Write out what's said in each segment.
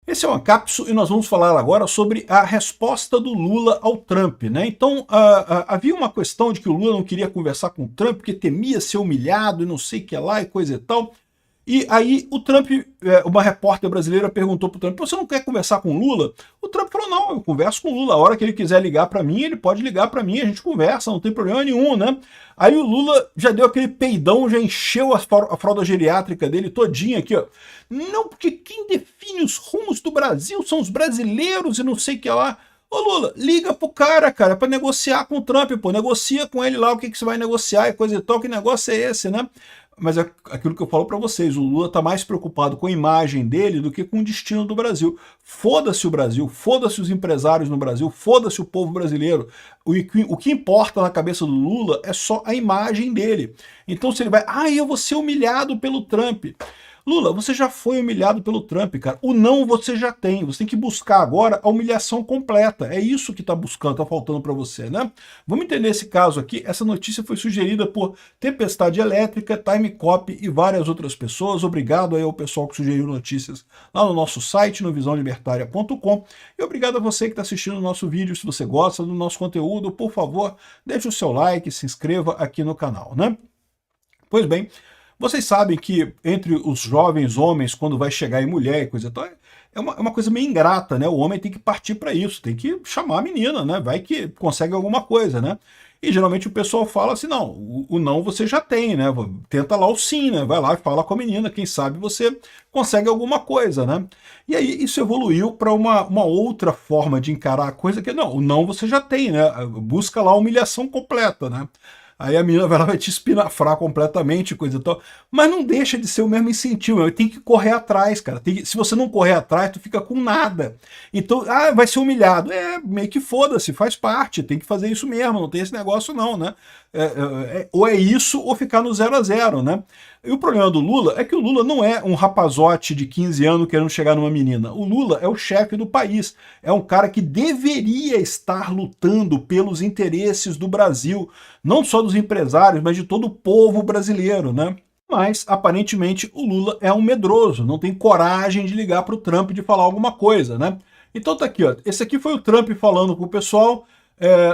Esse é o Ancapsu e nós vamos falar agora sobre a resposta do Lula ao Trump, né? Então, havia uma questão de que o Lula não queria conversar com o Trump porque temia ser humilhado e não sei o que lá e coisa e tal. E aí o Trump, uma repórter brasileira perguntou para o Trump: você não quer conversar com o Lula? O Trump falou: não, eu converso com o Lula. A hora que ele quiser ligar para mim, ele pode ligar para mim, a gente conversa, não tem problema nenhum, né? Aí o Lula já deu aquele peidão, já encheu a fralda geriátrica dele todinha aqui, ó. Não, porque quem define os rumos do Brasil são os brasileiros e não sei o que lá. Ô Lula, liga pro cara, para negociar com o Trump, pô, negocia com ele lá o que você vai negociar e coisa e tal, que negócio é esse, né? Mas é aquilo que eu falo para vocês, o Lula está mais preocupado com a imagem dele do que com o destino do Brasil. Foda-se o Brasil, foda-se os empresários no Brasil, foda-se o povo brasileiro. O que importa na cabeça do Lula é só a imagem dele. Então se ele vai, eu vou ser humilhado pelo Trump. Lula, você já foi humilhado pelo Trump, cara. O não você já tem. Você tem que buscar agora a humilhação completa. É isso que está buscando, está faltando para você, né? Vamos entender esse caso aqui. Essa notícia foi sugerida por Tempestade Elétrica, Time Copy e várias outras pessoas. Obrigado aí ao pessoal que sugeriu notícias lá no nosso site, no visãolibertaria.com. E obrigado a você que está assistindo o nosso vídeo. Se você gosta do nosso conteúdo, por favor, deixe o seu like, se inscreva aqui no canal, né? Pois bem, vocês sabem que entre os jovens homens, quando vai chegar em mulher e coisa e tal, é uma coisa meio ingrata, né? O homem tem que partir para isso, tem que chamar a menina, né? Vai que consegue alguma coisa, né? E geralmente o pessoal fala assim, não, o não você já tem, né? Tenta lá o sim, né? Vai lá e fala com a menina, quem sabe você consegue alguma coisa, né? E aí isso evoluiu para uma outra forma de encarar a coisa, que não, o não você já tem, né? Busca lá a humilhação completa, né? Aí a menina vai te espinafrar completamente, coisa e tal. Mas não deixa de ser o mesmo incentivo. Tem que correr atrás, cara. Se você não correr atrás, tu fica com nada. Então, vai ser humilhado. Meio que foda-se, faz parte. Tem que fazer isso mesmo. Não tem esse negócio não, né? Ou é isso ou ficar no 0 a 0, né? E o problema do Lula é que o Lula não é um rapazote de 15 anos querendo chegar numa menina. O Lula é o chefe do país. É um cara que deveria estar lutando pelos interesses do Brasil. Não só dos empresários, mas de todo o povo brasileiro, né? Mas, aparentemente, o Lula é um medroso. Não tem coragem de ligar para o Trump de falar alguma coisa, né? Então tá aqui, ó. Esse aqui foi o Trump falando com o pessoal.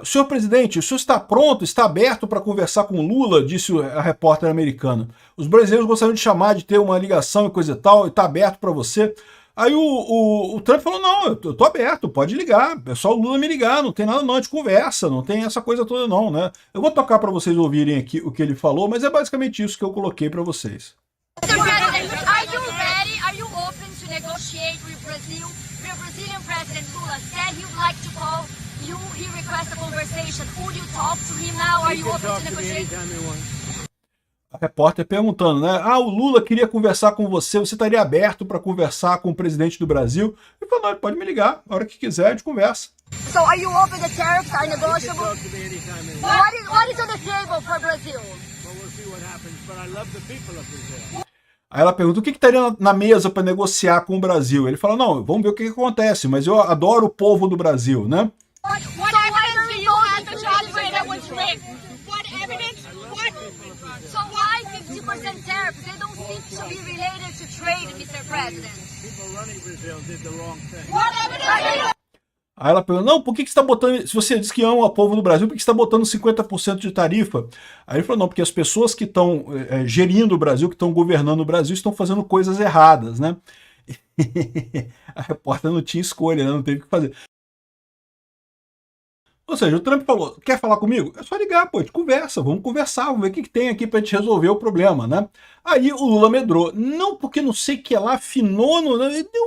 Senhor presidente, o senhor está pronto, está aberto para conversar com o Lula, disse a repórter americana. Os brasileiros gostariam de chamar, de ter uma ligação e coisa e tal, e está aberto para você. Aí o Trump falou, não, eu tô aberto, pode ligar, é só o Lula me ligar, não tem nada não, a gente conversa, não tem essa coisa toda não, né? Eu vou tocar para vocês ouvirem aqui o que ele falou, mas é basicamente isso que eu coloquei para vocês. Mr. President, are you ready? Are you open to negotiate with Brazil? The Brazilian President Lula said he would like to call you. He requested a conversation. Would you talk to him now? Are you open to negotiate? A repórter perguntando, né? O Lula queria conversar com você, você estaria aberto para conversar com o presidente do Brasil? Ele falou, não, ele pode me ligar, a hora que quiser a gente conversa. So are you open? The tariffs are negotiable? What is on the table for Brazil? Aí ela pergunta, o que estaria na mesa para negociar com o Brasil? Ele fala, não, vamos ver o que acontece, mas eu adoro o povo do Brasil, né? What evidence do you have to demonstrate that was rigged? What evidence? What? So why 50% tariffs? They don't seem to be related to trade, Mr. President. People running Brazil did the wrong thing. What evidence? Aí ela pergunta, não, por que você está botando, se você diz que ama o povo do Brasil, por que você está botando 50% de tarifa? Aí ele falou, não, porque as pessoas que estão gerindo o Brasil, que estão governando o Brasil, estão fazendo coisas erradas, né? A repórter não tinha escolha, né? Não teve o que fazer. Ou seja, o Trump falou, quer falar comigo? É só ligar, pô, a gente conversa, vamos conversar, vamos ver o que tem aqui pra gente resolver o problema, né? Aí o Lula medrou, não porque não sei o que lá, afinou, não,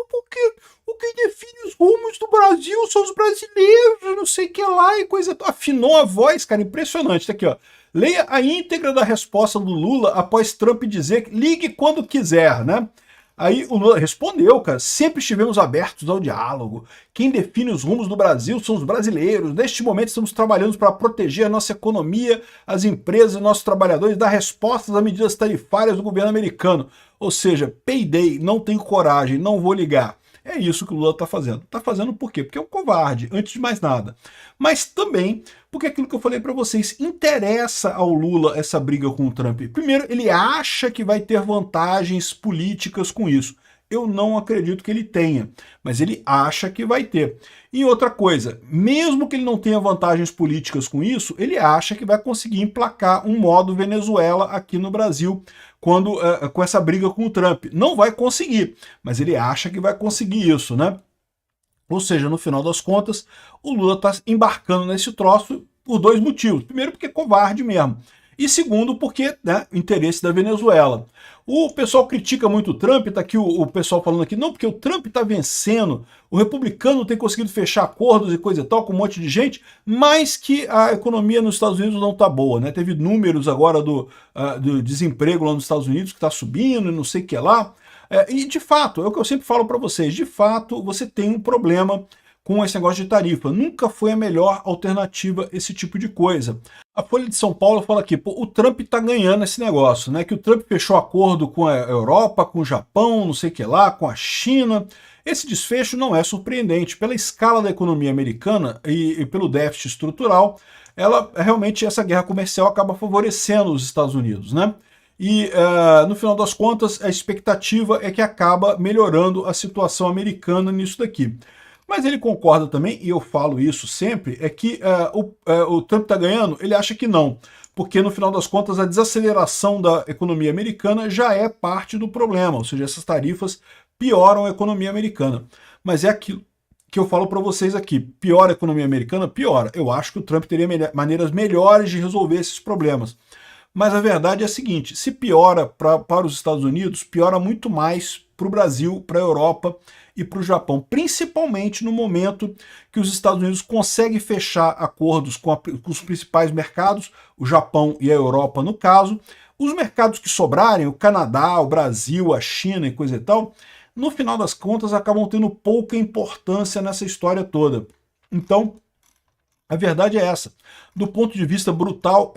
porque o que define os rumos do Brasil são os brasileiros, não sei o que lá e coisa... Afinou a voz, cara, impressionante, tá aqui, ó. Leia a íntegra da resposta do Lula após Trump dizer que ligue quando quiser, né? Aí o Lula respondeu, cara, sempre estivemos abertos ao diálogo. Quem define os rumos do Brasil são os brasileiros. Neste momento estamos trabalhando para proteger a nossa economia, as empresas e nossos trabalhadores, dar respostas às medidas tarifárias do governo americano. Ou seja, peidei, não tenho coragem, não vou ligar. É isso que o Lula está fazendo. Está fazendo por quê? Porque é um covarde, antes de mais nada. Mas também porque aquilo que eu falei para vocês, interessa ao Lula essa briga com o Trump. Primeiro, ele acha que vai ter vantagens políticas com isso. Eu não acredito que ele tenha, mas ele acha que vai ter. E outra coisa, mesmo que ele não tenha vantagens políticas com isso, ele acha que vai conseguir emplacar um modo Venezuela aqui no Brasil quando com essa briga com o Trump. Não vai conseguir, mas ele acha que vai conseguir isso, né? Ou seja, no final das contas, o Lula está embarcando nesse troço por dois motivos. Primeiro, porque é covarde mesmo. E segundo, porque, né, interesse da Venezuela. O pessoal critica muito o Trump, tá aqui o pessoal falando aqui, não, porque o Trump está vencendo, o republicano tem conseguido fechar acordos e coisa e tal com um monte de gente, mas que a economia nos Estados Unidos não está boa, né? Teve números agora do desemprego lá nos Estados Unidos que está subindo e não sei o que lá. E de fato, é o que eu sempre falo para vocês, de fato você tem um problema com esse negócio de tarifa. Nunca foi a melhor alternativa esse tipo de coisa. A Folha de São Paulo fala aqui, pô, o Trump tá ganhando esse negócio, né? Que o Trump fechou acordo com a Europa, com o Japão, não sei o que lá, com a China. Esse desfecho não é surpreendente. Pela escala da economia americana e pelo déficit estrutural, realmente essa guerra comercial acaba favorecendo os Estados Unidos, né? E, no final das contas, a expectativa é que acaba melhorando a situação americana nisso daqui. Mas ele concorda também, e eu falo isso sempre, é que o Trump está ganhando, ele acha que não. Porque, no final das contas, a desaceleração da economia americana já é parte do problema, ou seja, essas tarifas pioram a economia americana. Mas é aquilo que eu falo para vocês aqui, piora a economia americana? Piora. Eu acho que o Trump teria maneiras melhores de resolver esses problemas. Mas a verdade é a seguinte, se piora para os Estados Unidos, piora muito mais para o Brasil, para a Europa e para o Japão, principalmente no momento que os Estados Unidos conseguem fechar acordos com os principais mercados, o Japão e a Europa no caso. Os mercados que sobrarem, o Canadá, o Brasil, a China e coisa e tal, no final das contas acabam tendo pouca importância nessa história toda. Então, a verdade é essa. Do ponto de vista brutal,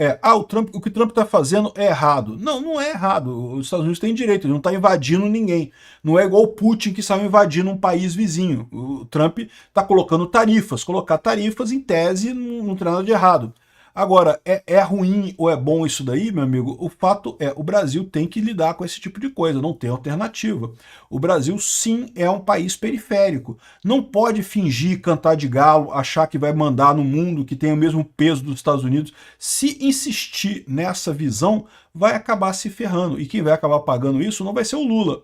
o que o Trump está fazendo é errado. Não, não é errado. Os Estados Unidos têm direito, ele não está invadindo ninguém. Não é igual o Putin que saiu invadindo um país vizinho. O Trump está colocando tarifas. Colocar tarifas, em tese, não tem nada de errado. Agora, é ruim ou é bom isso daí, meu amigo? O fato é, o Brasil tem que lidar com esse tipo de coisa, não tem alternativa. O Brasil, sim, é um país periférico. Não pode fingir, cantar de galo, achar que vai mandar no mundo, que tem o mesmo peso dos Estados Unidos. Se insistir nessa visão, vai acabar se ferrando. E quem vai acabar pagando isso não vai ser o Lula,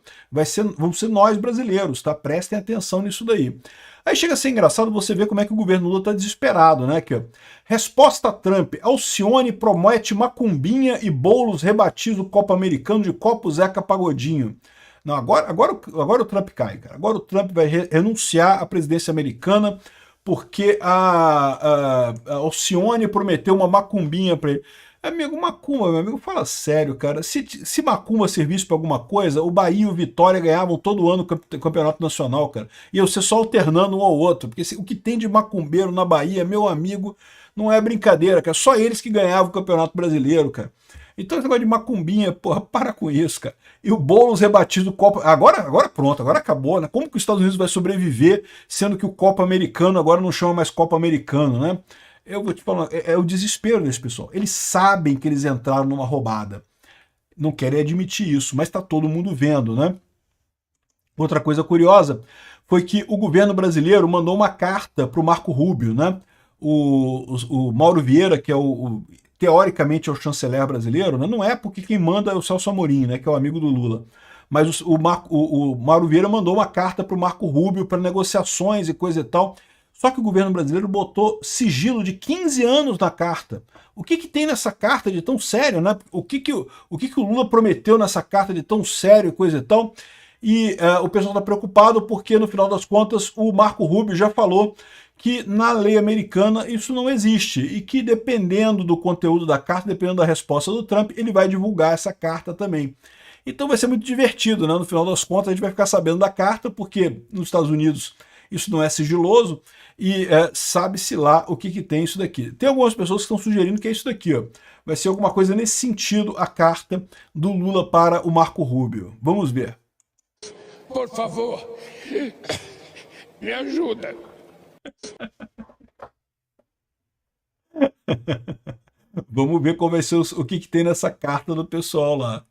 vamos ser nós brasileiros, tá? Prestem atenção nisso daí. Aí chega a ser engraçado você ver como é que o governo Lula está desesperado, né? Que, resposta a Trump, Alcione promete macumbinha e Boulos rebatiza o Copa Americano de Copo Zeca Pagodinho. Não, agora o Trump cai, cara. Agora o Trump vai renunciar à presidência americana porque a Alcione prometeu uma macumbinha para ele. Amigo, macumba, meu amigo, fala sério, cara. Se macumba servisse para alguma coisa, o Bahia e o Vitória ganhavam todo ano o campeonato nacional, cara. E você só alternando um ao outro. Porque o que tem de macumbeiro na Bahia, meu amigo, não é brincadeira, cara. Só eles que ganhavam o campeonato brasileiro, cara. Então esse negócio de macumbinha, porra, para com isso, cara. E o Boulos rebatiza o Copa... Agora pronto, agora acabou, né? Como que os Estados Unidos vai sobreviver, sendo que o Copa Americano agora não chama mais Copa Americano, né? Eu vou te falar, é o desespero desse pessoal. Eles sabem que eles entraram numa roubada. Não querem admitir isso, mas está todo mundo vendo, né? Outra coisa curiosa foi que o governo brasileiro mandou uma carta para o Marco Rubio, né? O Mauro Vieira, que é teoricamente é o chanceler brasileiro, né? Não é porque quem manda é o Celso Amorim, né? Que é o amigo do Lula. Mas o Mauro Vieira mandou uma carta para o Marco Rubio para negociações e coisa e tal. Só que o governo brasileiro botou sigilo de 15 anos na carta. O que tem nessa carta de tão sério, né? O que o Lula prometeu nessa carta de tão sério e coisa e tal? E o pessoal está preocupado porque, no final das contas, o Marco Rubio já falou que na lei americana isso não existe e que, dependendo do conteúdo da carta, dependendo da resposta do Trump, ele vai divulgar essa carta também. Então vai ser muito divertido, né? No final das contas, a gente vai ficar sabendo da carta, porque nos Estados Unidos isso não é sigiloso, e sabe-se lá o que tem isso daqui. Tem algumas pessoas que estão sugerindo que é isso daqui, ó. Vai ser alguma coisa nesse sentido, a carta do Lula para o Marco Rubio. Vamos ver. Por favor, me ajuda. Vamos ver qual vai ser o que tem nessa carta do pessoal lá.